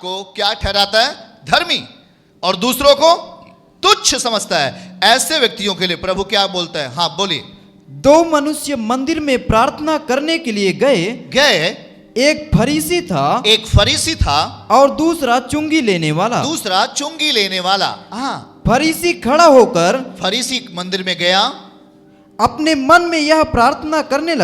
को क्या ठहराता है? धर्मी, और दूसरों को तुच्छ समझता है। ऐसे व्यक्तियों के लिए प्रभु क्या बोलता है? हाँ बोलिए। दो मनुष्य मंदिर में प्रार्थना करने के लिए गए। एक फरीसी था और दूसरा चुंगी लेने वाला। हाँ, फरीसी खड़ा होकर फरीसी मंदिर में गया, अपने मन में यह प्रार्थना करने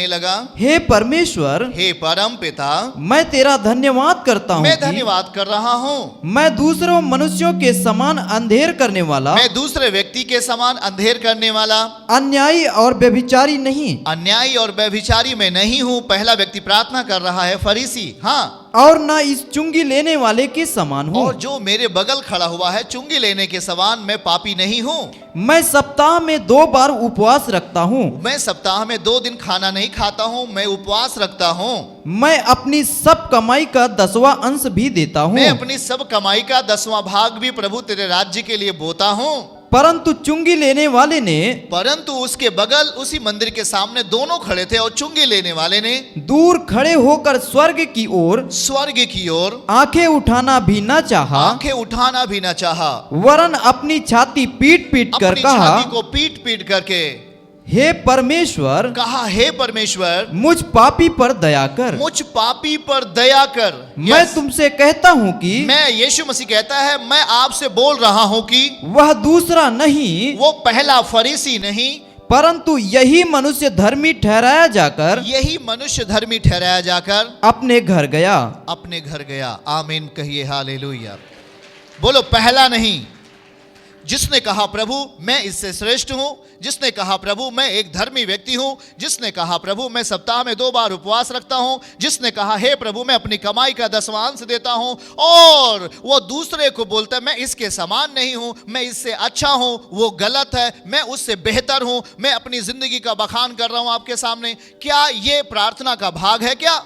लगा, हे परमेश्वर, हे परम पिता, मैं तेरा धन्यवाद करता हूँ मैं कि धन्यवाद कर रहा हूँ, मैं दूसरों मनुष्यों के समान अंधेर करने वाला, मैं दूसरे व्यक्ति के समान अंधेर करने वाला, अन्यायी और व्यभिचारी में नहीं हूँ। पहला व्यक्ति प्रार्थना कर रहा है, फरीसी। हाँ, और न इस चुंगी लेने वाले के समान हूँ। और जो मेरे बगल खड़ा हुआ है चुंगी लेने के समान मैं पापी नहीं हूँ। मैं सप्ताह में 2 बार उपवास रखता हूँ। मैं सप्ताह में 2 दिन खाना नहीं खाता हूँ, मैं उपवास रखता हूँ। मैं अपनी सब कमाई का 10वां अंश भी देता हूँ। मैं अपनी सब कमाई का 10वां भाग भी प्रभु तेरे राज्य के लिए बोता हूँ। परंतु चुंगी लेने वाले ने, परंतु उसके बगल उसी मंदिर के सामने दोनों खड़े थे, और चुंगी लेने वाले ने दूर खड़े होकर स्वर्ग की ओर आंखें उठाना भी न चाहा, वरन अपनी छाती पीट पीट कर कहा, हे परमेश्वर, मुझ पापी पर दया कर। मैं तुमसे कहता हूँ कि, मैं, यीशु मसीह कहता है, मैं आपसे बोल रहा हूँ कि वह दूसरा नहीं, वो पहला फरीसी नहीं, परंतु यही मनुष्य धर्मी ठहराया जाकर अपने घर गया। आमीन कहिए, हालेलुया। बोलो, पहला नहीं, जिसने कहा प्रभु मैं इससे श्रेष्ठ हूं, जिसने कहा प्रभु मैं एक धर्मी व्यक्ति हूं, जिसने कहा प्रभु मैं सप्ताह में 2 बार उपवास रखता हूं, जिसने कहा हे प्रभु मैं अपनी कमाई का 10वां अंश देता हूं, और वो दूसरे को बोलता है मैं इसके समान नहीं हूं, मैं इससे अच्छा हूं, वो गलत है, मैं उससे बेहतर हूं, मैं अपनी जिंदगी का बखान कर रहा हूं आपके सामने। क्या ये प्रार्थना का भाग है? क्या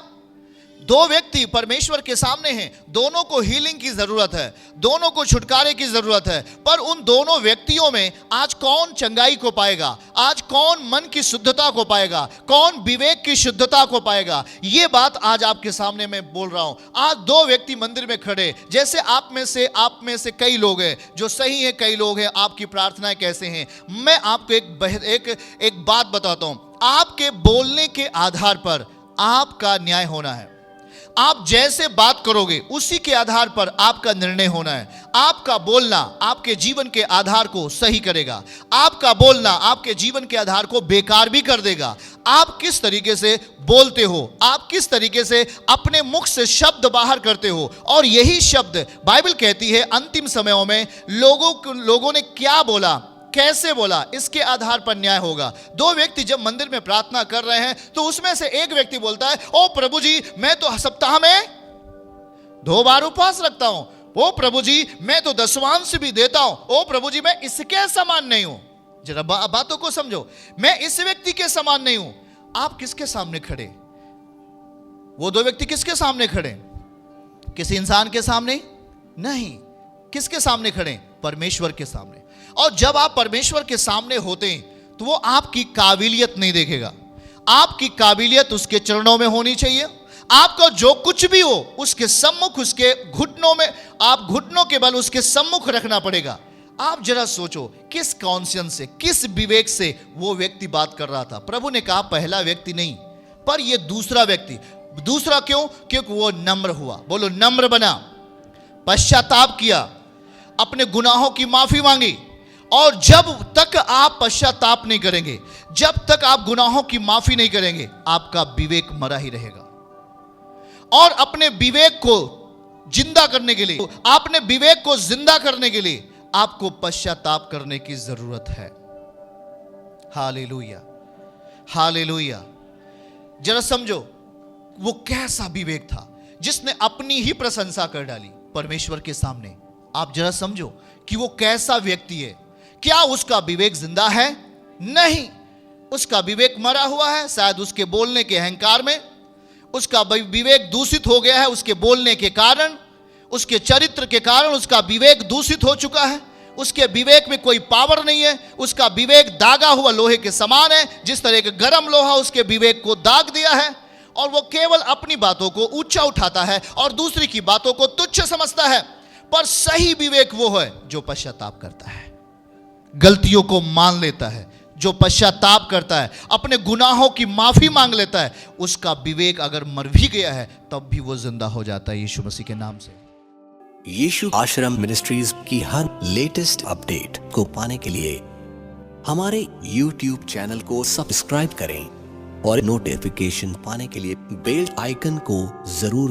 2 व्यक्ति परमेश्वर के सामने हैं, दोनों को हीलिंग की जरूरत है, दोनों को छुटकारे की जरूरत है, पर उन दोनों व्यक्तियों में आज कौन चंगाई को पाएगा? आज कौन मन की शुद्धता को पाएगा? कौन विवेक की शुद्धता को पाएगा? ये बात आज आपके सामने मैं बोल रहा हूं। आज 2 व्यक्ति मंदिर में खड़े, जैसे आप में से कई लोग हैं जो सही हैं, कई लोग हैं आपकी प्रार्थनाएं कैसे हैं। मैं आपको एक बात बताता हूं, आपके बोलने के आधार पर आपका न्याय होना है। आप जैसे बात करोगे उसी के आधार पर आपका निर्णय होना है। आपका बोलना आपके जीवन के आधार को सही करेगा, आपका बोलना आपके जीवन के आधार को बेकार भी कर देगा। आप किस तरीके से बोलते हो, आप किस तरीके से अपने मुख से शब्द बाहर करते हो, और यही शब्द बाइबल कहती है अंतिम समयों में लोगों ने क्या बोला, कैसे बोला, इसके आधार पर न्याय होगा। 2 व्यक्ति जब मंदिर में प्रार्थना कर रहे हैं तो उसमें से एक व्यक्ति बोलता है ओ प्रभु जी मैं तो सप्ताह में 2 बार उपवास रखता हूं, ओ प्रभु जी मैं तो 10वां अंश भी देता हूं, ओ प्रभु जी मैं इसके समान नहीं हूं। जरा बातों को समझो, मैं इस व्यक्ति के समान नहीं हूं। आप किसके सामने खड़े? वो 2 व्यक्ति किसके सामने खड़े? किसी इंसान के सामने नहीं। किसके सामने खड़े? परमेश्वर के सामने। और जब आप परमेश्वर के सामने होते हैं तो वो आपकी काबिलियत नहीं देखेगा, आपकी काबिलियत उसके चरणों में होनी चाहिए। आपका जो कुछ भी हो उसके सम्मुख, उसके घुटनों में, आप घुटनों के बल उसके सम्मुख रखना पड़ेगा। आप जरा सोचो किस कॉन्शियंस से, किस विवेक से वो व्यक्ति बात कर रहा था। प्रभु ने कहा पहला व्यक्ति नहीं, पर ये दूसरा व्यक्ति। दूसरा क्यों? क्योंकि वो नम्र हुआ। बोलो, नम्र बना, पश्चाताप किया, अपने गुनाहों की माफी मांगी। और जब तक आप पश्चाताप नहीं करेंगे, जब तक आप गुनाहों की माफी नहीं करेंगे, आपका विवेक मरा ही रहेगा। और अपने विवेक को जिंदा करने के लिए, अपने विवेक को जिंदा करने के लिए आपको पश्चाताप करने की जरूरत है। Hallelujah, hallelujah. जरा समझो वो कैसा विवेक था जिसने अपनी ही प्रशंसा कर डाली परमेश्वर के सामने। आप जरा समझो कि वो कैसा व्यक्ति है। क्या उसका विवेक जिंदा है? नहीं, उसका विवेक मरा हुआ है। शायद उसके बोलने के अहंकार में उसका विवेक दूषित हो गया है। उसके बोलने के कारण, उसके चरित्र के कारण उसका विवेक दूषित हो चुका है। उसके विवेक में कोई पावर नहीं है। उसका विवेक दागा हुआ लोहे के समान है। जिस तरह का गर्म लोहा उसके विवेक को दाग दिया है, और वो केवल अपनी बातों को ऊंचा उठाता है और दूसरी की बातों को तुच्छ समझता है। पर सही विवेक वो है जो पश्चाताप करता है, गलतियों को मान लेता है, जो पश्चाताप करता है, अपने गुनाहों की माफी मांग लेता है। उसका विवेक अगर मर भी गया है तब भी वो जिंदा हो जाता है यीशु मसीह के नाम से। यीशु आश्रम मिनिस्ट्रीज की हर लेटेस्ट अपडेट को पाने के लिए हमारे YouTube चैनल को सब्सक्राइब करें और नोटिफिकेशन पाने के लिए बेल आइकन को जरूर